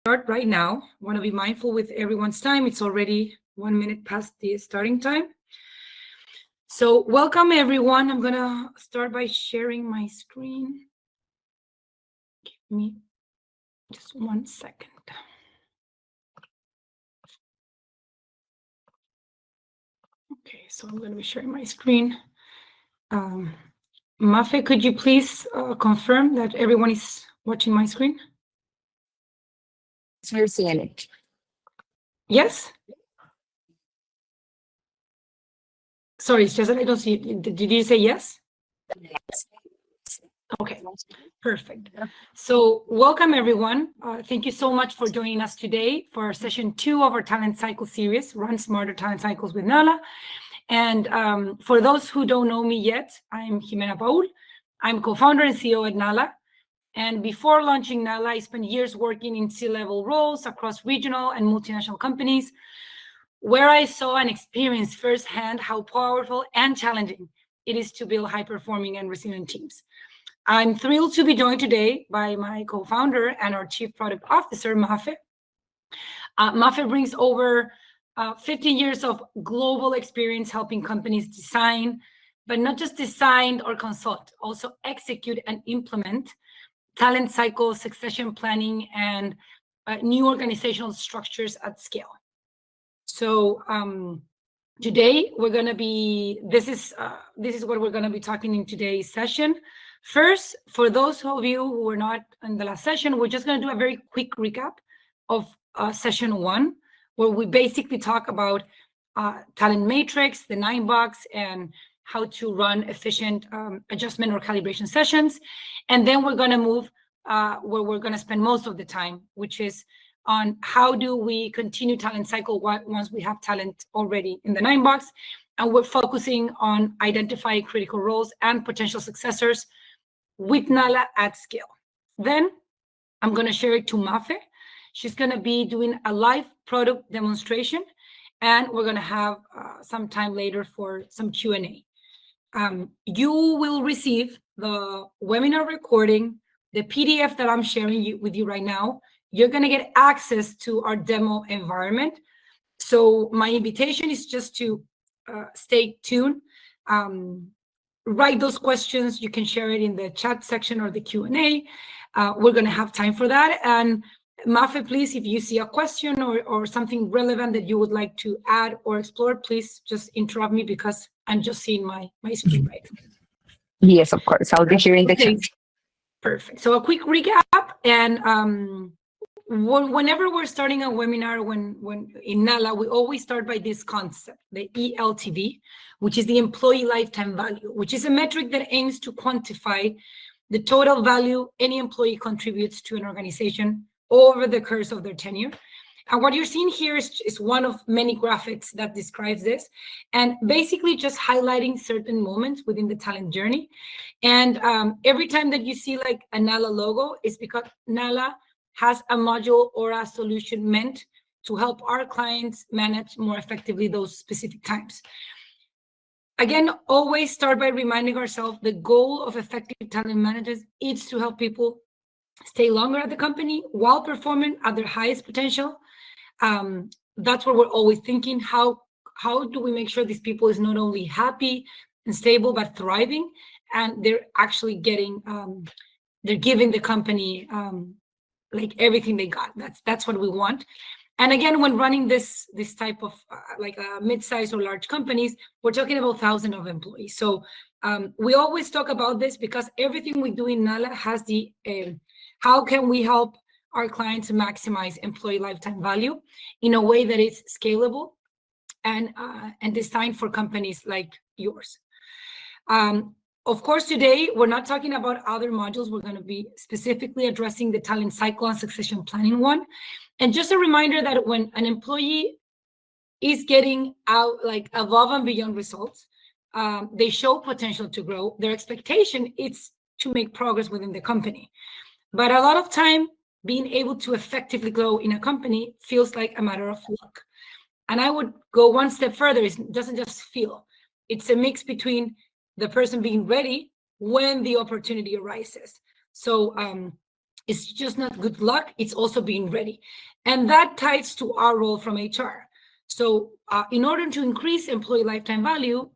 start right now. I want to be mindful with everyone's time. It's already 1 minute past the starting time. So welcome everyone. I'm gonna start by sharing my screen. Give me just 1 second. Okay, so I'm gonna be sharing my screen. Mafe, could you please confirm that everyone is watching my screen? We're seeing it. Yes? Sorry, it's just that I don't see it. Did you say yes? Yes. Okay, perfect. So welcome everyone. Thank you so much for joining us today for session 2 of our Talent Cycle series, Run Smarter Talent Cycles with Nala. And for those who don't know me yet, I'm Ximena Paul. I'm co-founder and CEO at Nala. And before launching Nala, I spent years working in C-level roles across regional and multinational companies, where I saw and experienced firsthand how powerful and challenging it is to build high-performing and resilient teams. I'm thrilled to be joined today by my co-founder and our Chief Product Officer, Mafe. Mafe brings over 15 years of global experience helping companies design, but not just design or consult, also execute and implement talent cycle, succession planning, and new organizational structures at scale. So today we're going to be, this is what we're going to be talking in today's session. First, for those of you who were not in the last session, we're just going to do a very quick recap of session 1, where we basically talk about talent matrix, the 9-box, and how to run efficient adjustment or calibration sessions. And then we're going to move where we're going to spend most of the time, which is on how do we continue talent cycle once we have talent already in the 9-box. And we're focusing on identifying critical roles and potential successors with Nala at scale. Then I'm going to share it to Mafe. She's going to be doing a live product demonstration, and we're going to have some time later for some Q&A. You will receive the webinar recording, the PDF that I'm sharing with you right now. You're going to get access to our demo environment. So my invitation is just to stay tuned. Write those questions. You can share it in the chat section or the Q&A. We're going to have time for that. And Mafe, please, if you see a question or something relevant that you would like to add or explore, please just interrupt me because I'm just seeing my screen right now. Yes, of course. I'll be sharing the chat. Perfect. So a quick recap. And whenever we're starting a webinar, when in Nala, we always start by this concept, the ELTV, which is the employee lifetime value, which is a metric that aims to quantify the total value any employee contributes to an organization over the course of their tenure. And what you're seeing here is one of many graphics that describes this, and basically just highlighting certain moments within the talent journey. And every time that you see like a Nala logo, it's because Nala has a module or a solution meant to help our clients manage more effectively those specific times. Again, always start by reminding ourselves the goal of effective talent managers is to help people stay longer at the company while performing at their highest potential. That's what we're always thinking. How do we make sure these people is not only happy and stable, but thriving, and they're actually getting, they're giving the company like everything they got. That's what we want. And again, when running this type of like mid-sized or large companies, we're talking about thousands of employees. So we always talk about this because everything we do in Nala has the how can we help our clients maximize employee lifetime value in a way that is scalable and designed for companies like yours. Of course, today, we're not talking about other modules. We're going to be specifically addressing the talent cycle and succession planning one. And just a reminder that when an employee is getting out like above and beyond results, they show potential to grow. Their expectation is to make progress within the company. But a lot of time, being able to effectively grow in a company feels like a matter of luck. And I would go one step further. It doesn't just feel. It's a mix between the person being ready when the opportunity arises. So It's just not good luck, it's also being ready. And that ties to our role from HR. So in order to increase employee lifetime value,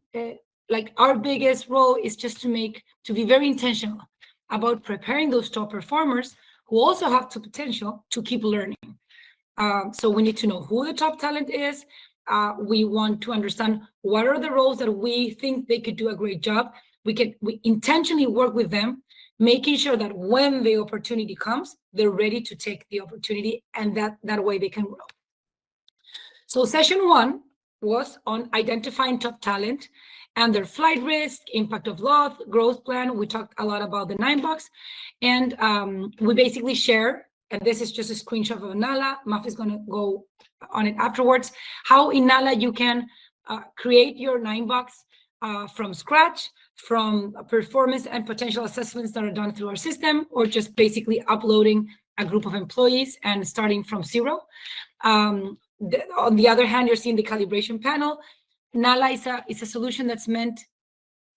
like our biggest role is just to be very intentional about preparing those top performers who also have the potential to keep learning. So we need to know who the top talent is. We want to understand what are the roles that we think they could do a great job. We intentionally work with them, making sure that when the opportunity comes, they're ready to take the opportunity, and that way they can grow. So session 1 was on identifying top talent and their flight risk, impact of loss, growth plan. We talked a lot about the 9-box, and we basically share, and this is just a screenshot of Nala. Maf is going to go on it afterwards, how in Nala you can create your 9-box from scratch, from performance and potential assessments that are done through our system, or just basically uploading a group of employees and starting from 0. On the other hand, you're seeing the calibration panel. Nala is a solution that's meant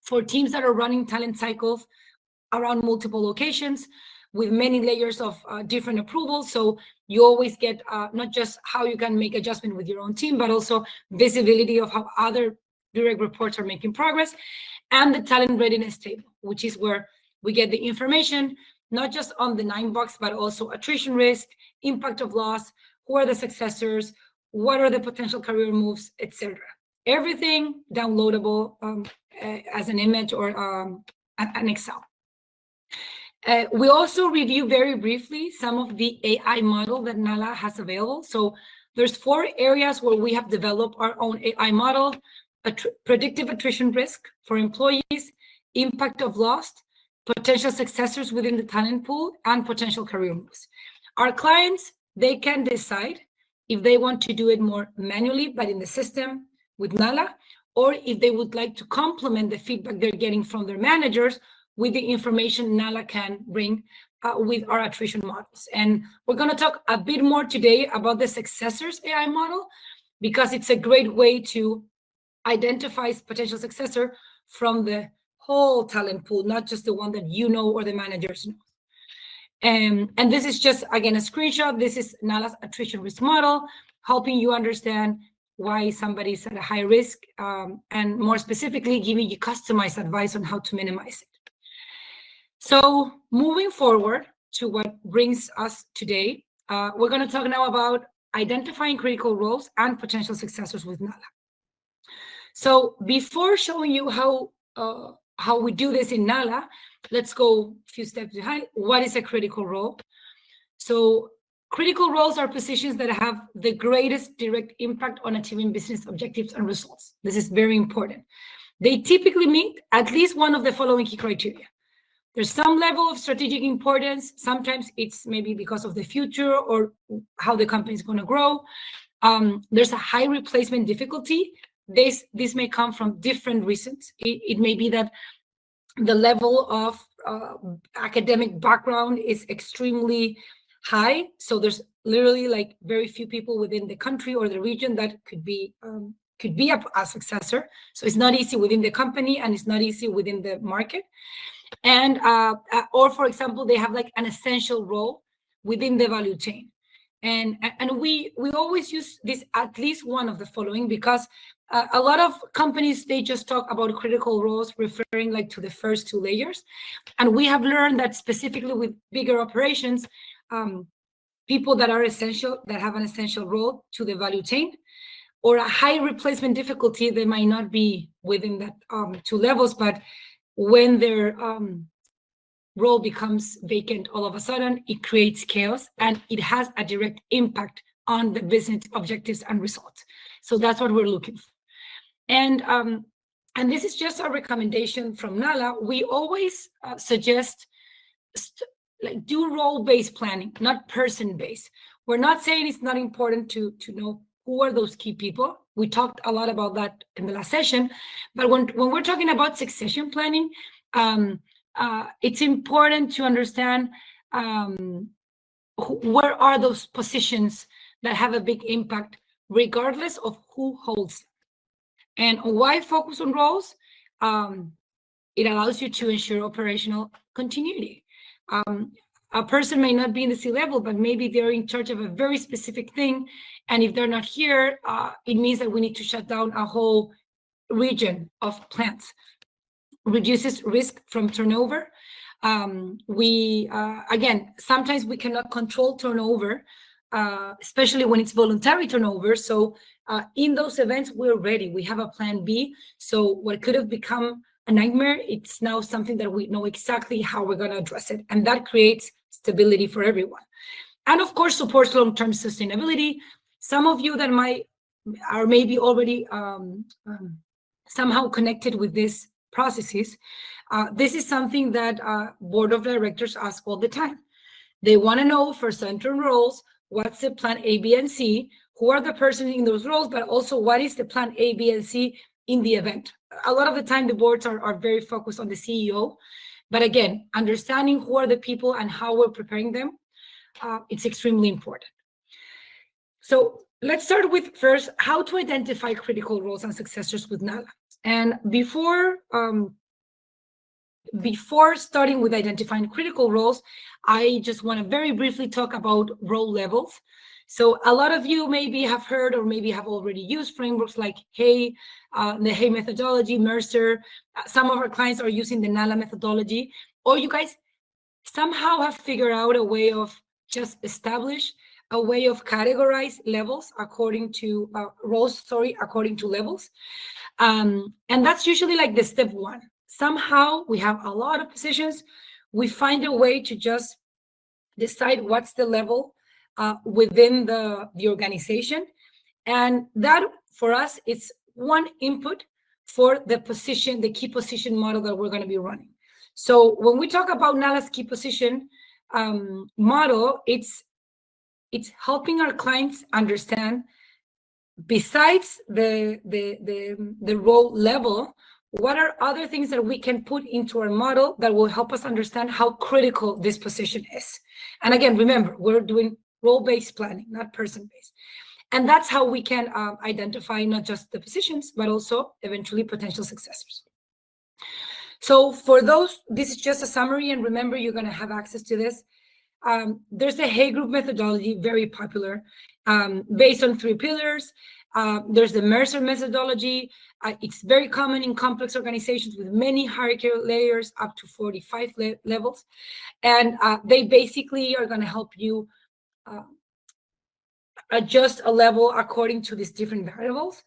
for teams that are running talent cycles around multiple locations with many layers of different approvals. So you always get not just how you can make adjustment with your own team, but also visibility of how other direct reports are making progress, and the talent readiness table, which is where we get the information, not just on the 9-box, but also attrition risk, impact of loss, who are the successors, what are the potential career moves, etc. Everything downloadable as an image or an Excel. We also review very briefly some of the AI model that Nala has available. So there's 4 areas where we have developed our own AI model: predictive attrition risk for employees, impact of loss, potential successors within the talent pool, and potential career moves. Our clients, they can decide if they want to do it more manually, but in the system with Nala, or if they would like to complement the feedback they're getting from their managers with the information Nala can bring with our attrition models. And we're going to talk a bit more today about the successors AI model, because it's a great way to identify potential successor from the whole talent pool, not just the one that you know or the managers know. And this is just, again, a screenshot. This is Nala's attrition risk model, helping you understand why somebody's at a high risk, and more specifically, giving you customized advice on how to minimize it. So moving forward to what brings us today, we're going to talk now about identifying critical roles and potential successors with Nala. So before showing you how we do this in Nala, let's go a few steps behind. What is a critical role? So critical roles are positions that have the greatest direct impact on achieving business objectives and results. This is very important. They typically meet at least one of the following key criteria. There's some level of strategic importance. Sometimes it's maybe because of the future or how the company is going to grow. There's a high replacement difficulty. This may come from different reasons. It may be that the level of academic background is extremely high. So there's literally like very few people within the country or the region that could be a successor. So it's not easy within the company, and it's not easy within the market. And or for example, they have like an essential role within the value chain. And we always use this at least one of the following, because a lot of companies, they just talk about critical roles referring like to the first 2 layers. And we have learned that specifically with bigger operations, people that are essential, that have an essential role to the value chain, or a high replacement difficulty, they might not be within that 2 levels, but when their role becomes vacant all of a sudden, it creates chaos, and it has a direct impact on the business objectives and results. So that's what we're looking for. And this is just a recommendation from Nala. We always suggest like do role-based planning, not person-based. We're not saying it's not important to know who are those key people. We talked a lot about that in the last session. But when we're talking about succession planning, it's important to understand where are those positions that have a big impact, regardless of who holds them. And why focus on roles? It allows you to ensure operational continuity. a person may not be in the C-level, but maybe they're in charge of a very specific thing. And if they're not here, it means that we need to shut down a whole region of plants. Reduces risk from turnover. Again, sometimes we cannot control turnover, especially when it's voluntary turnover. So in those events, we're ready. We have a plan B. So what could have become a nightmare, it's now something that we know exactly how we're going to address it. And that creates stability for everyone. And of course, supports long-term sustainability. Some of you that are maybe already somehow connected with these processes. This is something that board of directors ask all the time. They want to know for certain roles, what's the plan A, B, and C, who are the persons in those roles, but also what is the plan A, B, and C in the event. A lot of the time, the boards are very focused on the CEO. But again, understanding who are the people and how we're preparing them, it's extremely important. So let's start with first, how to identify critical roles and successors with NALA. And before starting with identifying critical roles, I just want to very briefly talk about role levels. So a lot of you maybe have heard or maybe have already used frameworks like HEY, the HEY methodology, Mercer. Some of our clients are using the NALA methodology, or you guys somehow have figured out a way of just establish a way of categorize levels according to roles, according to levels. And that's usually like the step one. Somehow we have a lot of positions. We find a way to just decide what's the level within the organization. And that for us, it's one input for the position, the key position model that we're going to be running. So when we talk about NALA's key position model, it's helping our clients understand, besides the role level, what are other things that we can put into our model that will help us understand how critical this position is. And again, remember, we're doing role-based planning, not person-based. And that's how we can identify not just the positions, but also eventually potential successors. So for those, this is just a summary, and remember, you're going to have access to this. There's the HEY group methodology, very popular, based on 3 pillars. There's the Mercer methodology. It's very common in complex organizations with many hierarchical layers, up to 45 levels. And they basically are going to help you adjust a level according to these different variables.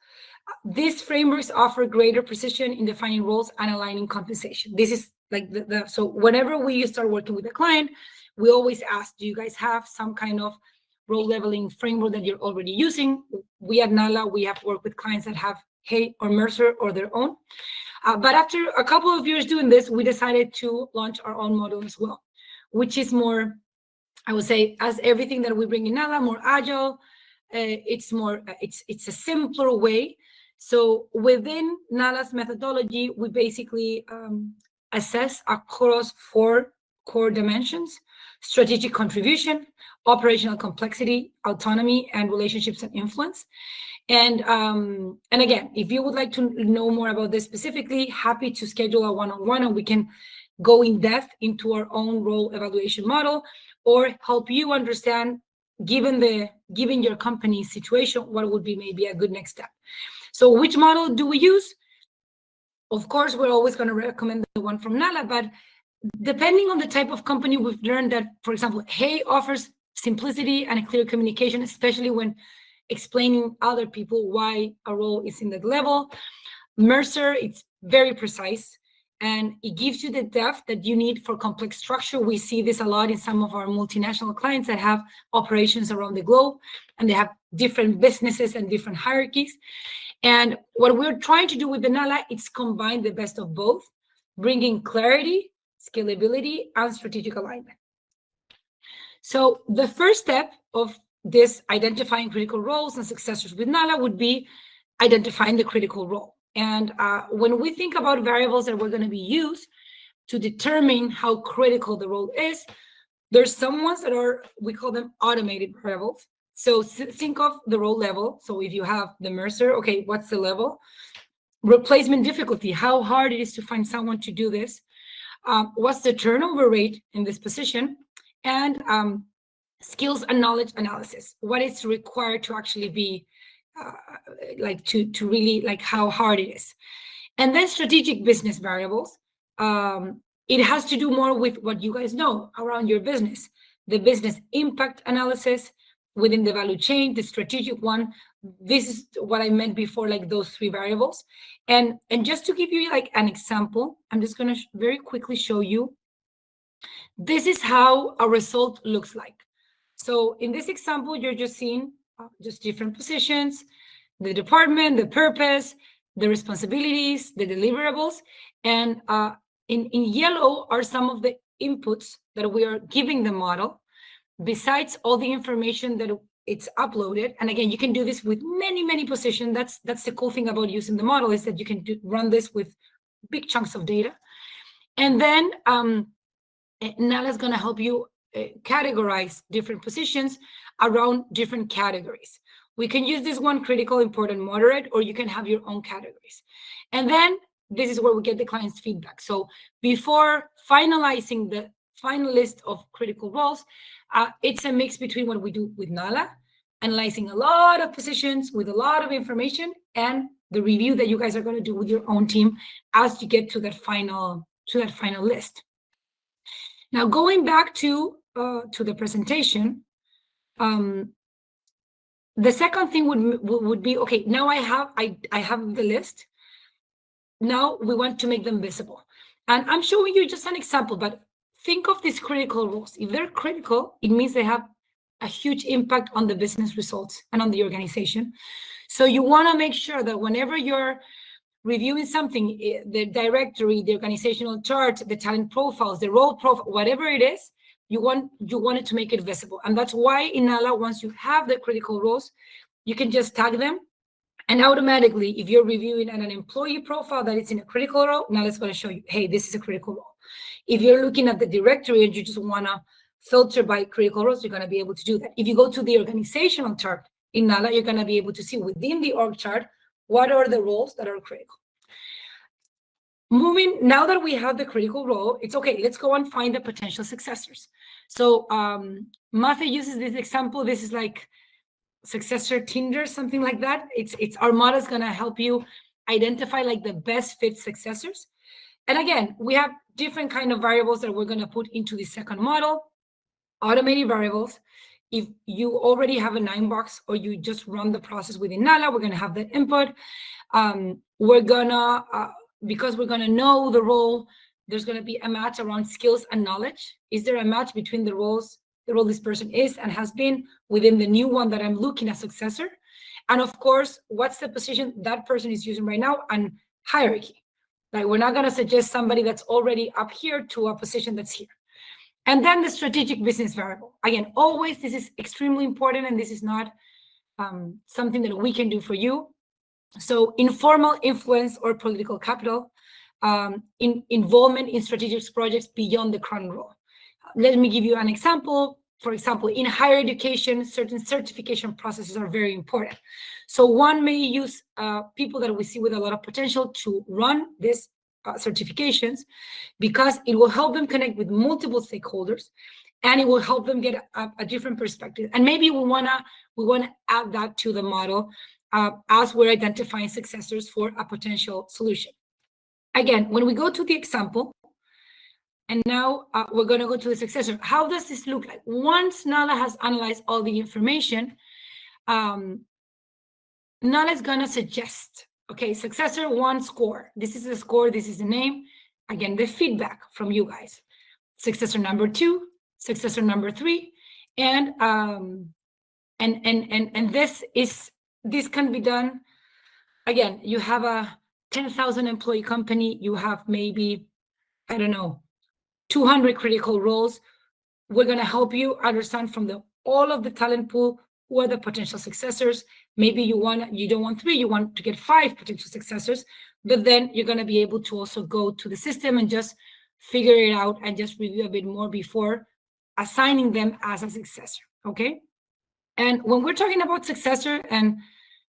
These frameworks offer greater precision in defining roles and aligning compensation. This is like so whenever we start working with a client, we always ask, do you guys have some kind of role leveling framework that you're already using? We at NALA, we have worked with clients that have HEY or Mercer or their own. But after a couple of years doing this, we decided to launch our own model as well, which is more, I would say, as everything that we bring in NALA, more agile. It's a simpler way. So within NALA's methodology, we basically assess across 4 core dimensions: strategic contribution, operational complexity, autonomy, and relationships and influence. And again, if you would like to know more about this specifically, happy to schedule a one-on-one, and we can go in depth into our own role evaluation model, or help you understand, given your company's situation, what would be maybe a good next step. So which model do we use? Of course, we're always going to recommend the one from NALA, but depending on the type of company, we've learned that, for example, HEY offers simplicity and a clear communication, especially when explaining other people why a role is in that level. Mercer, it's very precise, and it gives you the depth that you need for complex structure. We see this a lot in some of our multinational clients that have operations around the globe, and they have different businesses and different hierarchies. And what we're trying to do with the NALA, it's combine the best of both, bringing clarity, scalability, and strategic alignment. So the first step of this identifying critical roles and successors with NALA would be identifying the critical role. And when we think about variables that we're going to be used to determine how critical the role is, there's some ones that are, we call them automated variables. So think of the role level. So if you have the Mercer, okay, what's the level? Replacement difficulty, how hard it is to find someone to do this. What's the turnover rate in this position? and skills and knowledge analysis. What is required to actually be like to really like how hard it is. And then strategic business variables. It has to do more with what you guys know around your business, the business impact analysis within the value chain, the strategic one. This is what I meant before, like those three variables. And just to give you like an example, I'm just going to very quickly show you. This is how a result looks like. So in this example, you're just seeing just different positions, the department, the purpose, the responsibilities, the deliverables, and in yellow are some of the inputs that we are giving the model, besides all the information that it's uploaded. And again, you can do this with many positions. That's the cool thing about using the model, is that you can run this with big chunks of data. And then Nala is going to help you categorize different positions around different categories. We can use this one, critical, important, moderate, or you can have your own categories. And then this is where we get the client's feedback. So before finalizing the final list of critical roles, it's a mix between what we do with Nala, analyzing a lot of positions with a lot of information, and the review that you guys are going to do with your own team as you get to that final list. Now, going back to the presentation, the second thing would be, okay, now I have the list. Now we want to make them visible. And I'm showing you just an example, but think of these critical roles. If they're critical, it means they have a huge impact on the business results and on the organization. So you want to make sure that whenever you're reviewing something, the directory, the organizational chart, the talent profiles, the role profile, whatever it is, you want it to make it visible. And that's why in Nala, once you have the critical roles, you can just tag them. And automatically, if you're reviewing an employee profile that is in a critical role, Nala is going to show you, hey, this is a critical role. If you're looking at the directory and you just want to filter by critical roles, you're going to be able to do that. If you go to the organizational chart in Nala, you're going to be able to see within the org chart what are the roles that are critical. Now that we have the critical role, it's okay, let's go and find the potential successors. So Matthew uses this example. This is like successor Tinder, something like that. It's our model is going to help you identify like the best fit successors. And again, we have different kind of variables that we're going to put into the second model. Automated variables. If you already have a 9-box or you just run the process within Nala, we're going to have that input. We're gonna because we're going to know the role, there's going to be a match around skills and knowledge. Is there a match between the role this person is and has been within the new one that I'm looking at successor? And of course, what's the position that person is using right now, and hierarchy. Like, we're not going to suggest somebody that's already up here to a position that's here. And then the strategic business variable. Again, always, this is extremely important, and this is not something that we can do for you. So informal influence or political capital, involvement in strategic projects beyond the current role. Let me give you an example. For example, in higher education, certain certification processes are very important. So one may use people that we see with a lot of potential to run these certifications, because it will help them connect with multiple stakeholders, and it will help them get a different perspective. And maybe we wanna add that to the model as we're identifying successors for a potential solution. Again, when we go to the example, and now we're going to go to the successor. How does this look like? Once Nala has analyzed all the information, Nala is going to suggest, okay, successor 1 score. This is the score, this is the name. Again, the feedback from you guys. Successor number 2, successor number 3, and this can be done. Again, you have a 10,000 employee company, you have maybe, I don't know, 200 critical roles. We're going to help you understand from all of the talent pool who are the potential successors. Maybe you don't want 3, you want to get 5 potential successors, but then you're going to be able to also go to the system and just figure it out and just review a bit more before assigning them as a successor, okay? And when we're talking about successor, and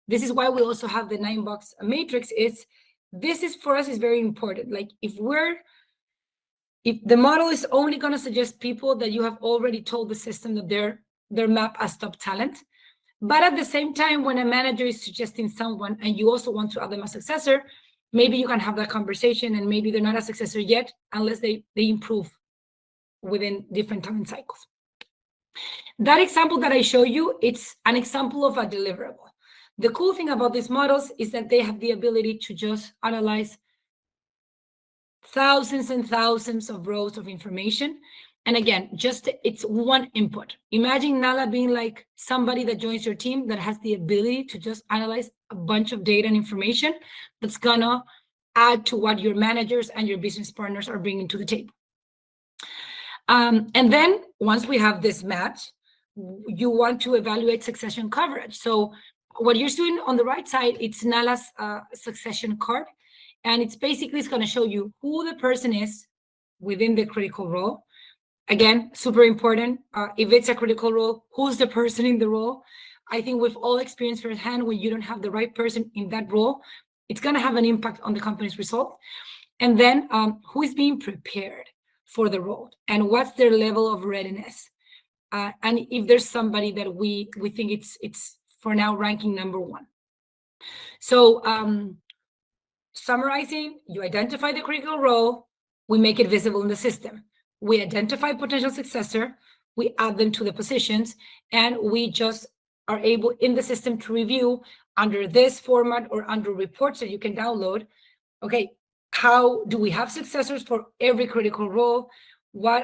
this is why we also have the 9-box matrix, this is for us is very important. Like, if we're if the model is only going to suggest people that you have already told the system that they're mapped as top talent. But at the same time, when a manager is suggesting someone and you also want to add them as successor, maybe you can have that conversation, and maybe they're not a successor yet unless they improve within different talent cycles. That example that I show you, it's an example of a deliverable. The cool thing about these models is that they have the ability to just analyze thousands and thousands of rows of information. And again, just it's one input. Imagine Nala being like somebody that joins your team that has the ability to just analyze a bunch of data and information that's gonna add to what your managers and your business partners are bringing to the table. And then once we have this match, you want to evaluate succession coverage. So what you're seeing on the right side, it's Nala's succession card. And it's going to show you who the person is within the critical role. Again, super important. If it's a critical role, who's the person in the role? I think we've all experienced firsthand when you don't have the right person in that role, it's going to have an impact on the company's result. And then who is being prepared for the role and what's their level of readiness? And if there's somebody that we think it's for now ranking number one. So summarizing, you identify the critical role, we make it visible in the system. We identify potential successor, we add them to the positions, and we just are able in the system to review under this format or under reports that you can download. Okay, how do we have successors for every critical role?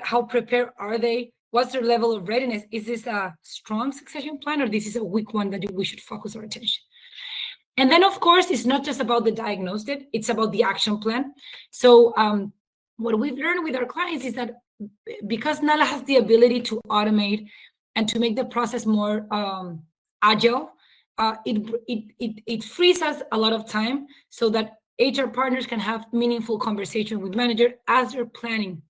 How prepared are they? What's their level of readiness? Is this a strong succession plan or this is a weak one that we should focus our attention? And then, of course, it's not just about the diagnostic, it's about the action plan. So what we've learned with our clients is that because Nala has the ability to automate and to make the process more agile, it frees us a lot of time so that HR partners can have meaningful conversation with manager as they're planning.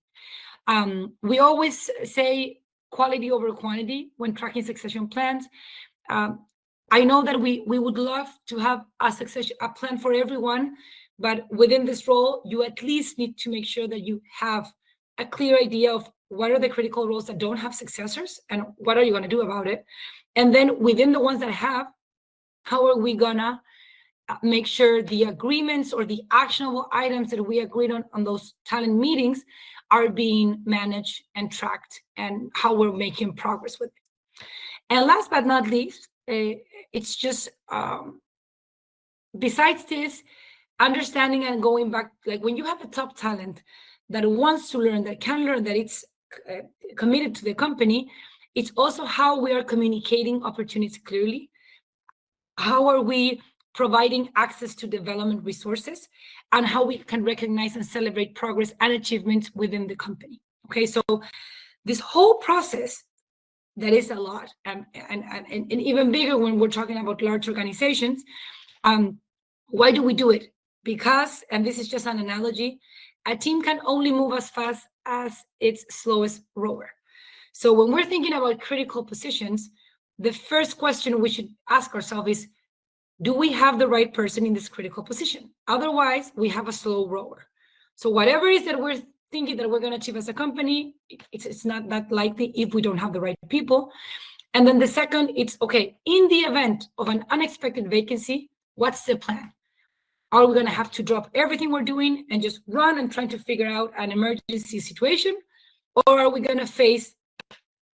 We always say quality over quantity when tracking succession plans. I know that we would love to have a plan for everyone, but within this role, you at least need to make sure that you have a clear idea of what are the critical roles that don't have successors and what are you going to do about it. And then within the ones that have, how are we gonna make sure the agreements or the actionable items that we agreed on those talent meetings are being managed and tracked and how we're making progress with it. And last but not least, it's just, besides this, understanding and going back, like when you have a top talent that wants to learn, that can learn, that it's committed to the company, it's also how we are communicating opportunities clearly. How are we providing access to development resources and how we can recognize and celebrate progress and achievements within the company. Okay, so this whole process, that is a lot, and even bigger when we're talking about large organizations. Why do we do it? Because, and this is just an analogy, a team can only move as fast as its slowest rower. So when we're thinking about critical positions, the first question we should ask ourselves is, do we have the right person in this critical position? Otherwise, we have a slow rower. So whatever it is that we're thinking that we're going to achieve as a company, it's not that likely if we don't have the right people. And then the second, it's okay, in the event of an unexpected vacancy, what's the plan? Are we going to have to drop everything we're doing and just run and try to figure out an emergency situation? Or are we going to face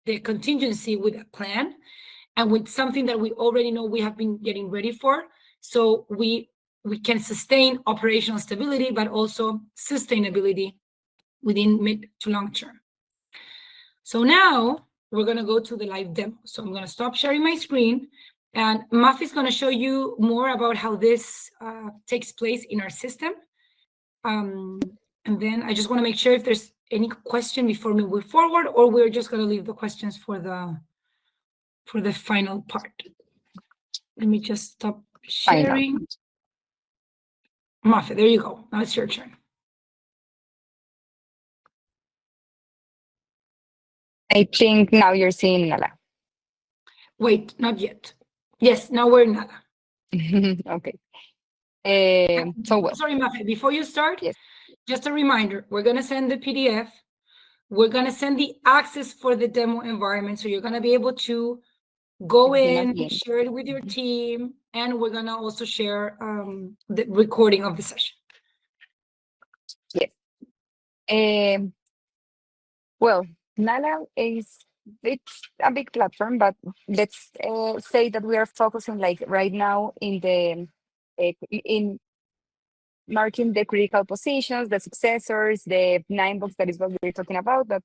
the contingency with a plan and with something that we already know we have been getting ready for, so we can sustain operational stability, but also sustainability within mid to long term. So now we're going to go to the live demo. So I'm going to stop sharing my screen, and Mafi is going to show you more about how this takes place in our system. And then I just want to make sure if there's any question before we move forward, or we're just going to leave the questions for the final part. Let me just stop sharing. Mafi, there you go. Now it's your turn. I think now you're seeing Nala. Wait, not yet. Yes, now we're in Nala. Okay. So well. Sorry, Mafi, before you start, yes. just a reminder, we're going to send the PDF. We're going to send the access for the demo environment. So you're going to be able to go in, share it with your team, and we're going to also share the recording of the session. Yes. Well, Nala it's a big platform, but let's say that we are focusing like right now in marking the critical positions, the successors, the 9 books, that is what we're talking about. But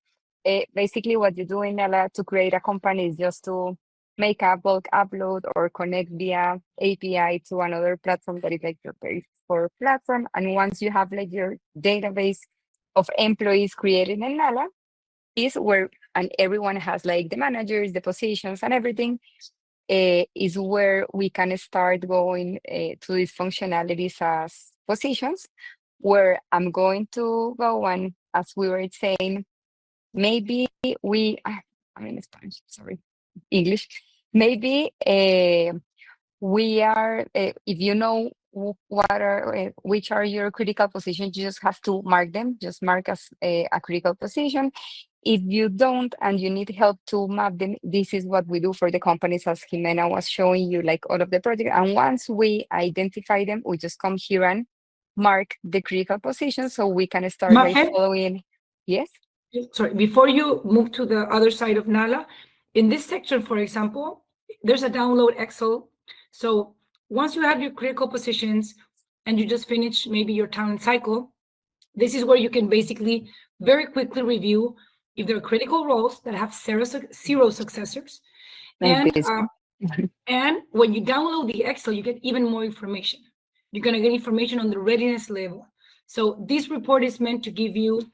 basically what you do in Nala to create a company is just to make a bulk upload or connect via API to another platform that is like your page for platform. And once you have like your database of employees created in Nala, is where, and everyone has like the managers, the positions and everything, is where we can start going to these functionalities as positions, where I'm going to go and, as we were saying, maybe I mean Spanish, sorry, English. Maybe we are, if you know what are which are your critical positions, you just have to mark them, just mark as a critical position. If you don't and you need help to map them, this is what we do for the companies, as Ximena was showing you, like all of the projects. And once we identify them, we just come here and mark the critical positions so we can start by following. Yes? Sorry, before you move to the other side of Nala, in this section, for example, there's a download Excel. So once you have your critical positions and you just finish maybe your talent cycle, this is where you can basically very quickly review if there are critical roles that have zero successors. And when you download the Excel, you get even more information. You're going to get information on the readiness level. So this report is meant to give you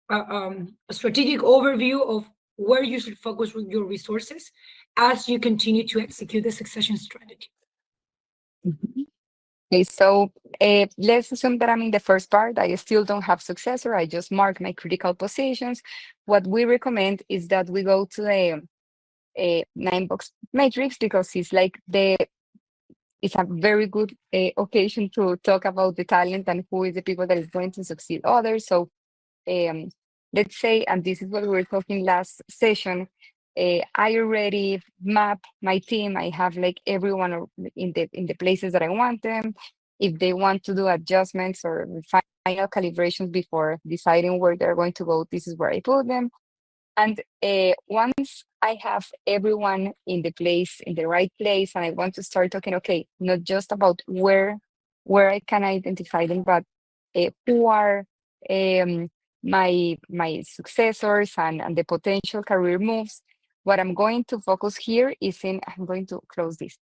a strategic overview of where you should focus with your resources as you continue to execute the succession strategy. Okay, so let's assume that I'm in the first part. I still don't have successor. I just mark my critical positions. What we recommend is that we go to the 9-box matrix, because it's like it's a very good occasion to talk about the talent and who is the people that is going to succeed others. So let's say, and this is what we were talking last session, I already map my team. I have like everyone in the places that I want them. If they want to do adjustments or final calibrations before deciding where they're going to go, this is where I put them. And once I have everyone in the right place, and I want to start talking, okay, not just about where I can identify them, but who are my successors and the potential career moves. What I'm going to focus here is in, I'm going to close this.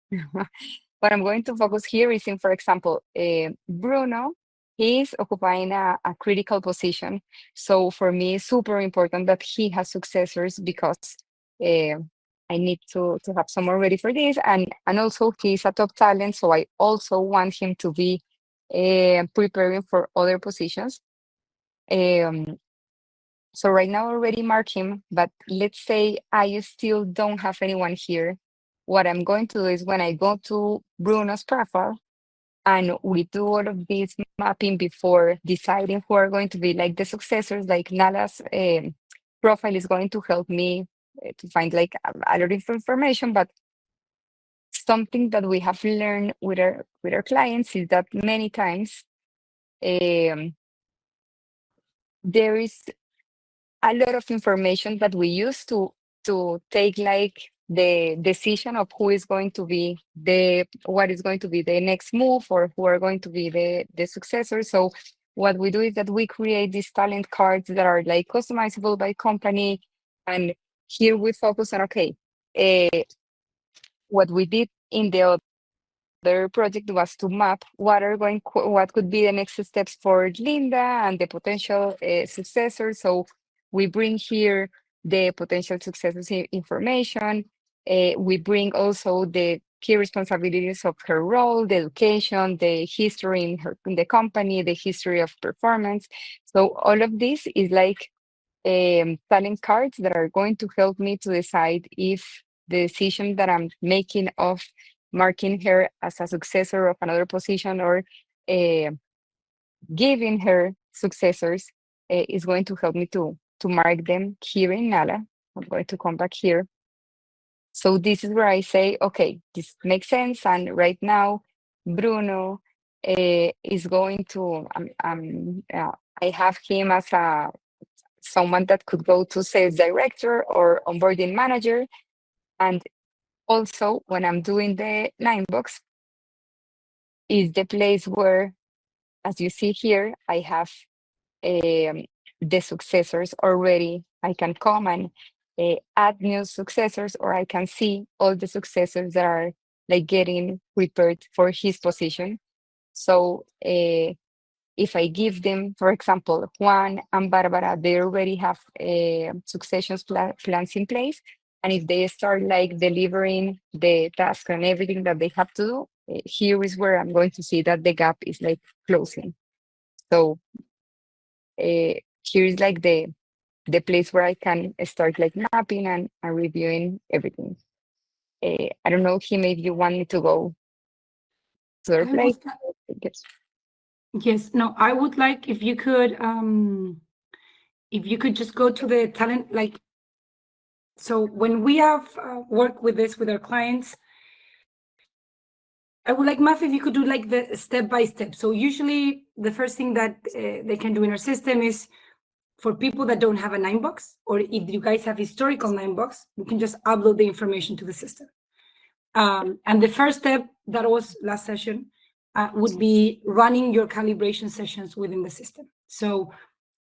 What I'm going to focus here is in, for example, Bruno, he's occupying a critical position. So for me, it's super important that he has successors, because I need to have someone ready for this. And also he's a top talent, so I also want him to be preparing for other positions. So right now I already marked him, but let's say I still don't have anyone here. What I'm going to do is, when I go to Bruno's profile and we do all of this mapping before deciding who are going to be like the successors, like Nala's profile is going to help me to find like a lot of information. But something that we have learned with our clients is that many times there is a lot of information that we use to take like the decision of who is going to be what is going to be the next move, or who are going to be the successors. So what we do is that we create these talent cards that are like customizable by company. And here we focus on, okay, what we did in the other project was to map what could be the next steps for Linda and the potential successors. So we bring here the potential successors information. We bring also the key responsibilities of her role, the education, the history in the company, the history of performance. So all of this is like talent cards that are going to help me to decide if the decision that I'm making of marking her as a successor of another position, or giving her successors is going to help me to mark them here in Nala. I'm going to come back here. So this is where I say, okay, this makes sense. And right now, Bruno is going to, I have him as someone that could go to sales director or onboarding manager. And also, when I'm doing the 9-box, is the place where, as you see here, I have the successors already. I can come and add new successors, or I can see all the successors that are like getting prepared for his position. So if I give them, for example, Juan and Barbara, they already have successions plans in place. And if they start like delivering the task and everything that they have to do, here is where I'm going to see that the gap is like closing. So here's like the place where I can start like mapping and reviewing everything. I don't know, Jim, if you want me to go to their place. Yes, no, I would like if you could just go to the talent, like, so when we have worked with this with our clients, I would like, Maf, if you could do like the step by step. So usually the first thing that they can do in our system is for people that don't have a 9-box, or if you guys have historical 9-box, we can just upload the information to the system. And the first step, that was last session, would be running your calibration sessions within the system. So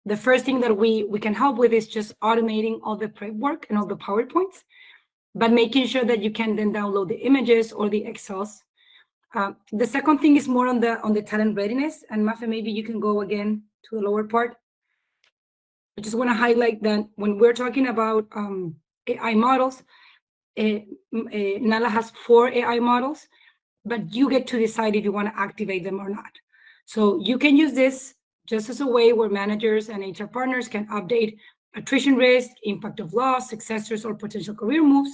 the first thing that we can help with is just automating all the prep work and all the PowerPoints, but making sure that you can then download the images or the Excels. The second thing is more on the talent readiness, and Mafe, maybe you can go again to the lower part. I just want to highlight that when we're talking about AI models, Nala has 4 AI models, but you get to decide if you want to activate them or not. So you can use this just as a way where managers and HR partners can update attrition risk, impact of loss, successors, or potential career moves.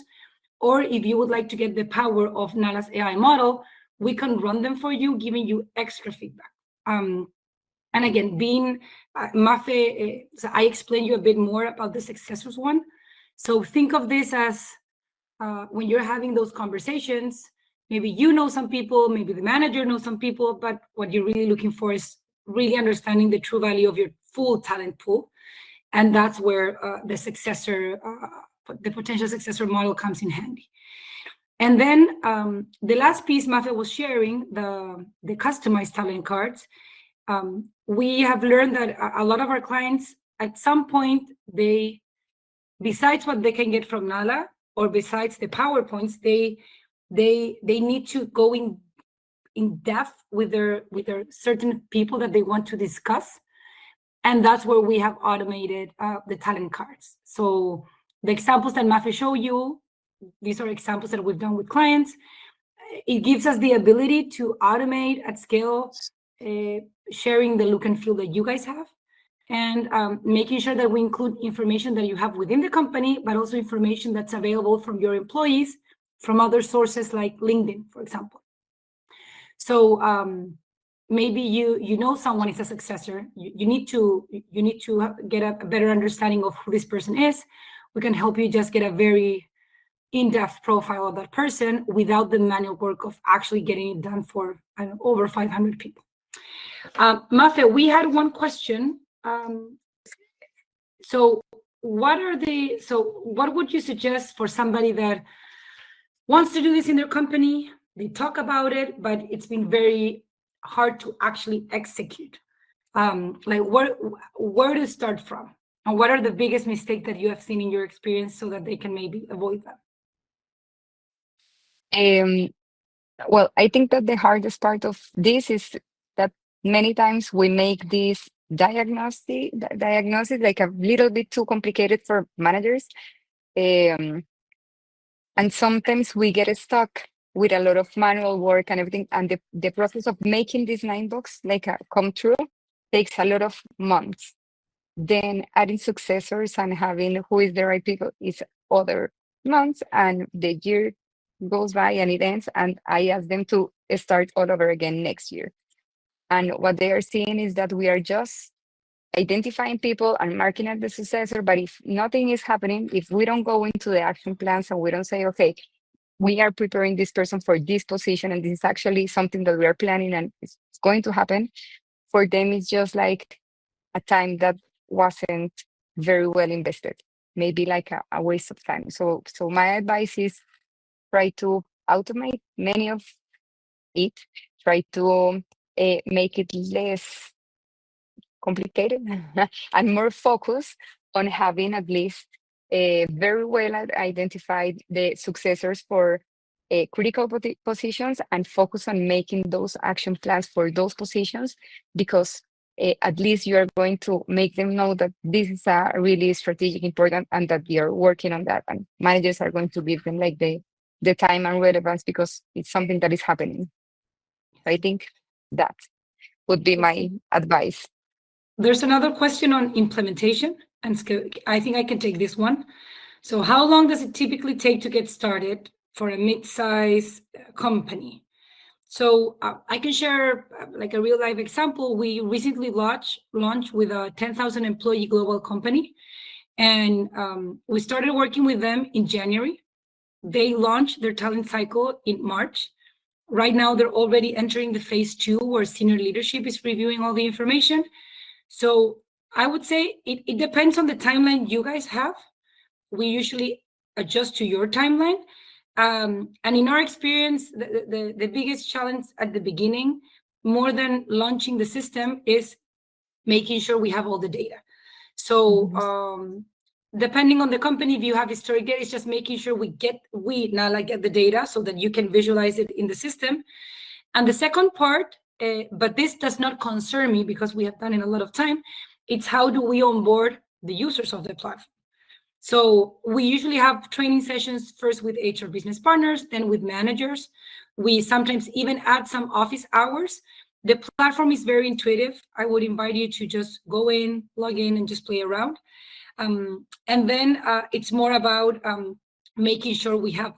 Or if you would like to get the power of Nala's AI model, we can run them for you, giving you extra feedback. And again, being Mafe, so I explained you a bit more about the successors one. So think of this as when you're having those conversations, maybe you know some people, maybe the manager knows some people, but what you're really looking for is really understanding the true value of your full talent pool. And that's where the successor, the potential successor model comes in handy. And then the last piece Mafe was sharing, the customized talent cards. We have learned that a lot of our clients, at some point, they, besides what they can get from Nala, or besides the PowerPoints, they need to go in depth with their certain people that they want to discuss. And that's where we have automated the talent cards. So the examples that Mafe showed you, these are examples that we've done with clients. It gives us the ability to automate at scale, sharing the look and feel that you guys have, and making sure that we include information that you have within the company, but also information that's available from your employees, from other sources like LinkedIn, for example. So maybe you know someone is a successor. You need to get a better understanding of who this person is. We can help you just get a very in-depth profile of that person without the manual work of actually getting it done for over 500 people. Mafe, we had one question. So what would you suggest for somebody that wants to do this in their company? They talk about it, but it's been very hard to actually execute. Like where to start from? And what are the biggest mistakes that you have seen in your experience so that they can maybe avoid them? Well, I think that the hardest part of this is that many times we make this diagnosis like a little bit too complicated for managers. And sometimes we get stuck with a lot of manual work and everything. And the process of making this 9-box like come true takes a lot of months. Then adding successors and having who is the right people is other months, and the year goes by and it ends, and I ask them to start all over again next year. And what they are seeing is that we are just identifying people and marking as the successor. But if nothing is happening, if we don't go into the action plans and we don't say, okay, we are preparing this person for this position, and this is actually something that we are planning and it's going to happen, for them, it's just like a time that wasn't very well invested, maybe like a waste of time. So my advice is try to automate many of it, try to make it less complicated and more focused on having at least very well identified the successors for critical positions, and focus on making those action plans for those positions, because at least you are going to make them know that this is a really strategic important and that you're working on that, and managers are going to give them like the time and relevance because it's something that is happening. I think that would be my advice. There's another question on implementation, and I think I can take this one. So how long does it typically take to get started for a mid-size company? So I can share like a real life example. We recently launched with a 10,000 employee global company, and we started working with them in January. They launched their talent cycle in March. Right now, they're already entering the phase 2 where senior leadership is reviewing all the information. So I would say it depends on the timeline you guys have. We usually adjust to your timeline. And in our experience, the biggest challenge at the beginning, more than launching the system, is making sure we have all the data. So depending on the company, if you have historic data, it's just making sure we Nala get the data so that you can visualize it in the system. And the second part, but this does not concern me because we have done it a lot of time, it's how do we onboard the users of the platform. So we usually have training sessions first with HR business partners, then with managers. We sometimes even add some office hours. The platform is very intuitive. I would invite you to just go in, log in, and just play around. And then it's more about making sure we have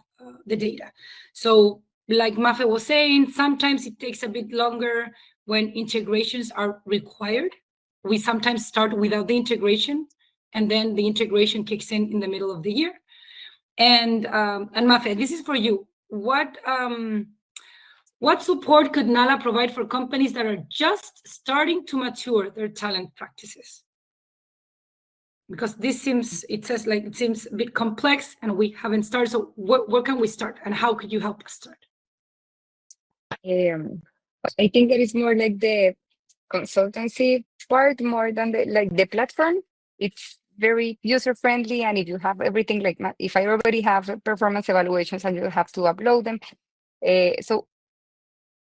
the data. So like Mafe was saying, sometimes it takes a bit longer when integrations are required. We sometimes start without the integration, and then the integration kicks in the middle of the year. And Mafe, this is for you. What support could Nala provide for companies that are just starting to mature their talent practices? Because this seems a bit complex and we haven't started. So where can we start, and how could you help us start? I think that is more like the consultancy part more than the platform. It's very user friendly, and if you have everything, like if I already have performance evaluations and you have to upload them, so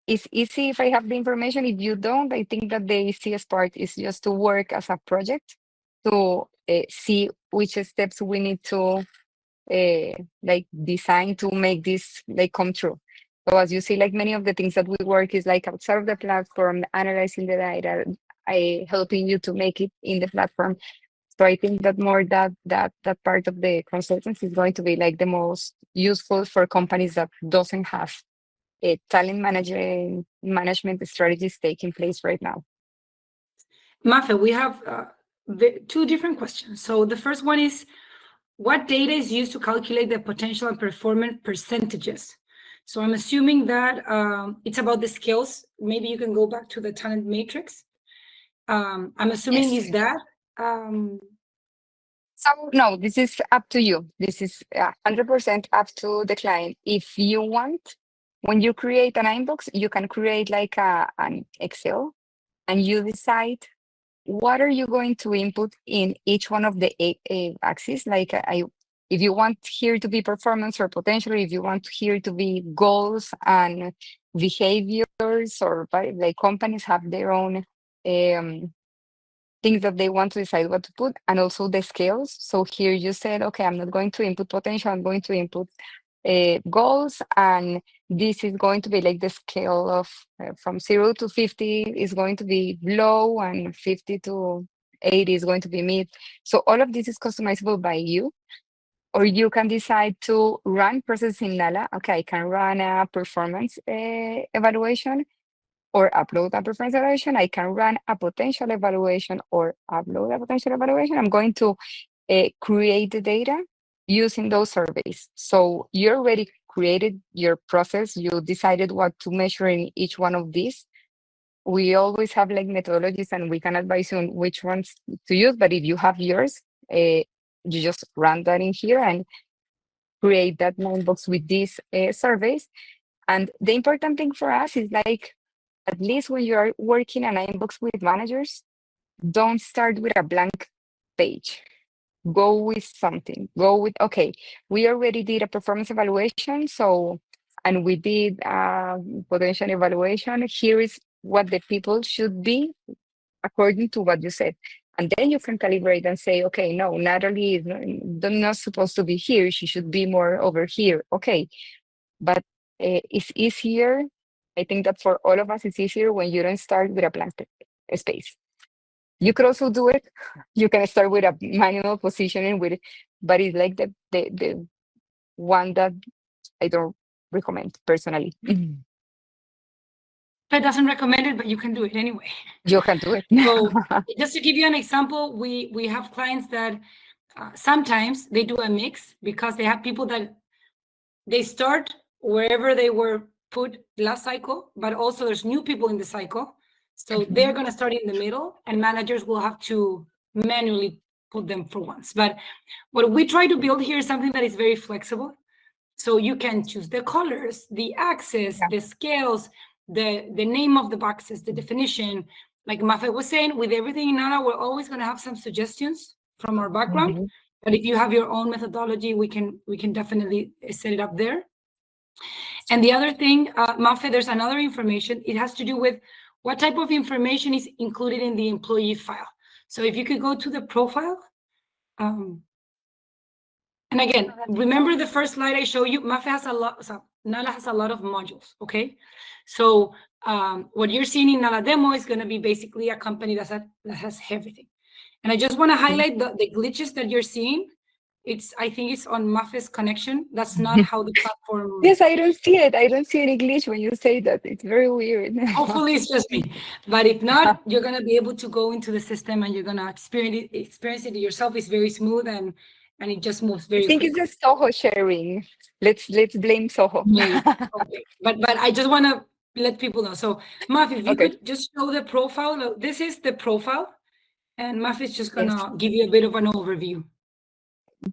it's easy if I have the information. If you don't, I think that the easiest part is just to work as a project to see which steps we need to like design to make this like come true. So as you see, like many of the things that we work is like outside of the platform, analyzing the data, helping you to make it in the platform. So I think that more that part of the consultancy is going to be like the most useful for companies that doesn't have a talent management strategies taking place right now. Mafe, we have two different questions. So the first one is, what data is used to calculate the potential and performance percentages? So I'm assuming that it's about the skills. Maybe you can go back to the talent matrix. I'm assuming Yes. is that. So no, this is up to you. This is 100% up to the client. If you want, when you create an inbox, you can create like an Excel, and you decide what are you going to input in each one of the axes. Like if you want here to be performance or potential, if you want here to be goals and behaviors, or like companies have their own things that they want to decide what to put, and also the scales. So here you said, okay, I'm not going to input potential, I'm going to input goals, and this is going to be like the scale of from 0 to 50 is going to be low, and 50 to 80 is going to be mid. So all of this is customizable by you. Or you can decide to run process in Nala. Okay, I can run a performance evaluation, or upload a performance evaluation. I can run a potential evaluation or upload a potential evaluation. I'm going to create the data using those surveys. So you already created your process. You decided what to measure in each one of these. We always have like methodologies and we can advise you on which ones to use. But if you have yours, you just run that in here and create that box with these surveys. And the important thing for us is like, at least when you are working an inbox with managers, don't start with a blank page. Go with something. Go with, okay, we already did a performance evaluation. So, and we did a potential evaluation. Here is what the people should be according to what you said. And then you can calibrate and say, okay, no, Natalie is not supposed to be here. She should be more over here. Okay. But it's easier. I think that for all of us, it's easier when you don't start with a blank space. You could also do it. You can start with a manual positioning with, but it's like the one that I don't recommend personally. It doesn't recommend it, but you can do it anyway. You can do it. So just to give you an example, we have clients that sometimes they do a mix because they have people that they start wherever they were put last cycle, but also there's new people in the cycle. So they're going to start in the middle and managers will have to manually put them for once. But what we try to build here is something that is very flexible. So you can choose the colors, the axis, the scales, the name of the boxes, the definition. Like Mafe was saying, with everything in Nala, we're always going to have some suggestions from our background. But if you have your own methodology, we can definitely set it up there. And the other thing, Mafe, there's another information. It has to do with what type of information is included in the employee file. So if you could go to the profile. And again, remember the first slide I showed you, Mafe has a lot, so Nala has a lot of modules, okay? So what you're seeing in Nala Demo is gonna be basically a company that has everything. And I just wanna highlight the glitches that you're seeing. I think it's on Mafe's connection. That's not how the platform. Yes, I don't see it. I don't see any glitch when you say that. It's very weird. Hopefully it's just me. But if not, you're gonna be able to go into the system and you're gonna experience it yourself. It's very smooth and it just moves very quickly. I think it's the Soho sharing. Let's blame Soho. Maybe. Okay. But I just want to let people know. So Maf, if you could just show the profile. This is the profile, and Maf is just gonna give you a bit of an overview.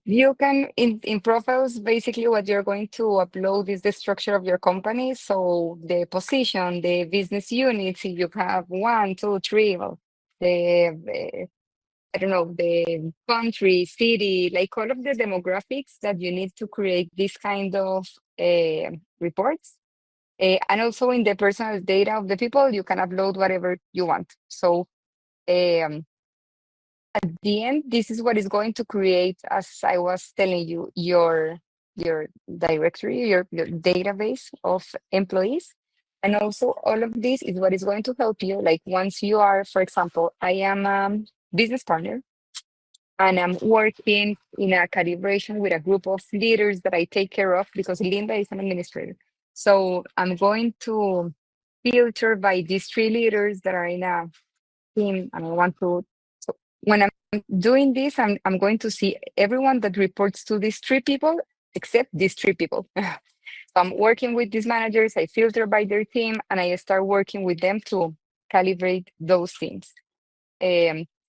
You can, in profiles, basically what you're going to upload is the structure of your company. So the position, the business units, if you have 1, 2, 3, well, I don't know, the country, city, like all of the demographics that you need to create this kind of reports. And also in the personal data of the people, you can upload whatever you want. So at the end, this is what is going to create, as I was telling you, your directory, your database of employees. And also all of this is what is going to help you. Like once you are, for example, I am a business partner and I'm working in a calibration with a group of leaders that I take care of because Linda is an administrator. So I'm going to filter by these 3 leaders that are in a team, and I want to, so when I'm doing this, I'm going to see everyone that reports to these 3 people, except these 3 people. So I'm working with these managers, I filter by their team, and I start working with them to calibrate those teams.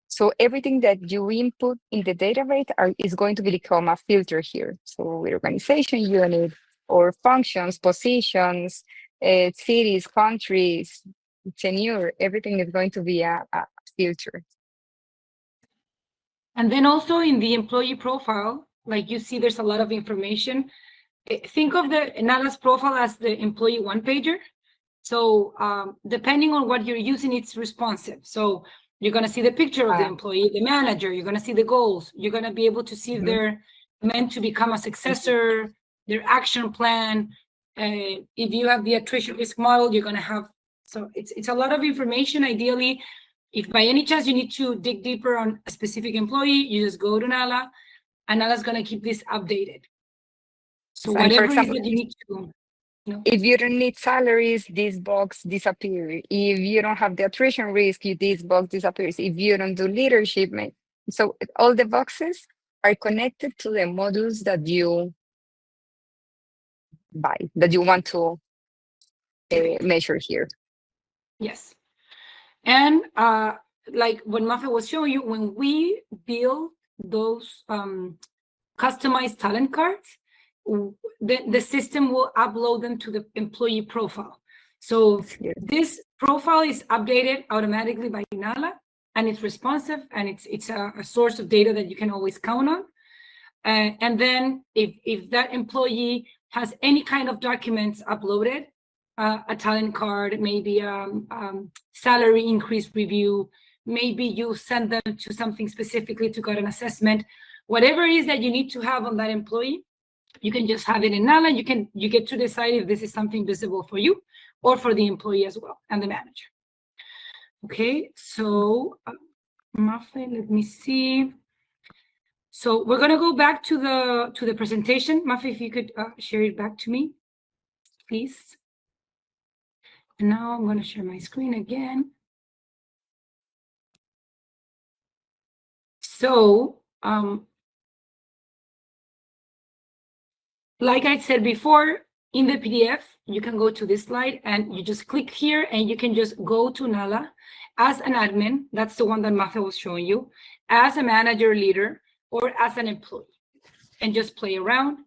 So everything that you input in the database is going to become a filter here. So with organization unit or functions, positions, cities, countries, tenure, everything is going to be a filter. And then also in the employee profile, like you see, there's a lot of information. Think of the Nala's profile as the employee one-pager. So depending on what you're using, it's responsive. So you're going to see the picture of the employee, the manager, you're going to see the goals. You're going to be able to see if they're meant to become a successor, their action plan. If you have the attrition risk model, you're going to have, so it's a lot of information. Ideally, if by any chance you need to dig deeper on a specific employee, you just go to Nala, and Nala's going to keep this updated. So whatever it is that you need to. No. If you don't need salaries, this box disappears. If you don't have the attrition risk, this box disappears. If you don't do leadership, so all the boxes are connected to the modules that you buy, that you want to measure here. Yes. And like what Mafe was showing you, when we build those customized talent cards, the system will upload them to the employee profile. So this profile is updated automatically by Nala, and it's responsive, and it's a source of data that you can always count on. And then if that employee has any kind of documents uploaded, a talent card, maybe salary increase review, maybe you send them to something specifically to get an assessment, whatever it is that you need to have on that employee, you can just have it in Nala. You get to decide if this is something visible for you or for the employee as well and the manager. Okay, so Mafe, let me see. So we're gonna go back to the presentation. Mafe, if you could share it back to me, please. And now I'm gonna share my screen again. So like I said before, in the PDF, you can go to this slide and you just click here and you can just go to Nala as an admin. That's the one that Mafe was showing you, as a manager, leader, or as an employee, and just play around.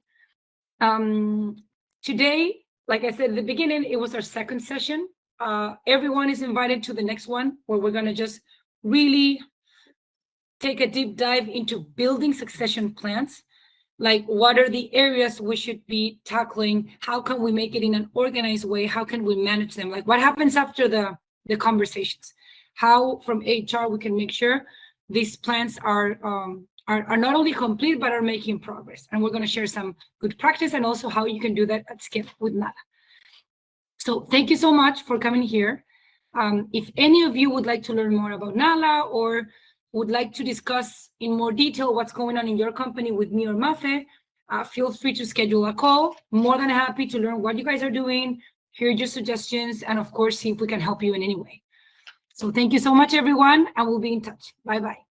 Today, like I said at the beginning, it was our second session. Everyone is invited to the next one, where we're gonna just really take a deep dive into building succession plans. Like, what are the areas we should be tackling? How can we make it in an organized way? How can we manage them? Like, what happens after the conversations? How, from HR, we can make sure these plans are not only complete, but are making progress. And we're going to share some good practice and also how you can do that at scale with Nala. So thank you so much for coming here. If any of you would like to learn more about Nala or would like to discuss in more detail what's going on in your company with me or Mafe, feel free to schedule a call. More than happy to learn what you guys are doing, hear your suggestions, and of course, see if we can help you in any way. So thank you so much, everyone, and we'll be in touch. Bye-bye.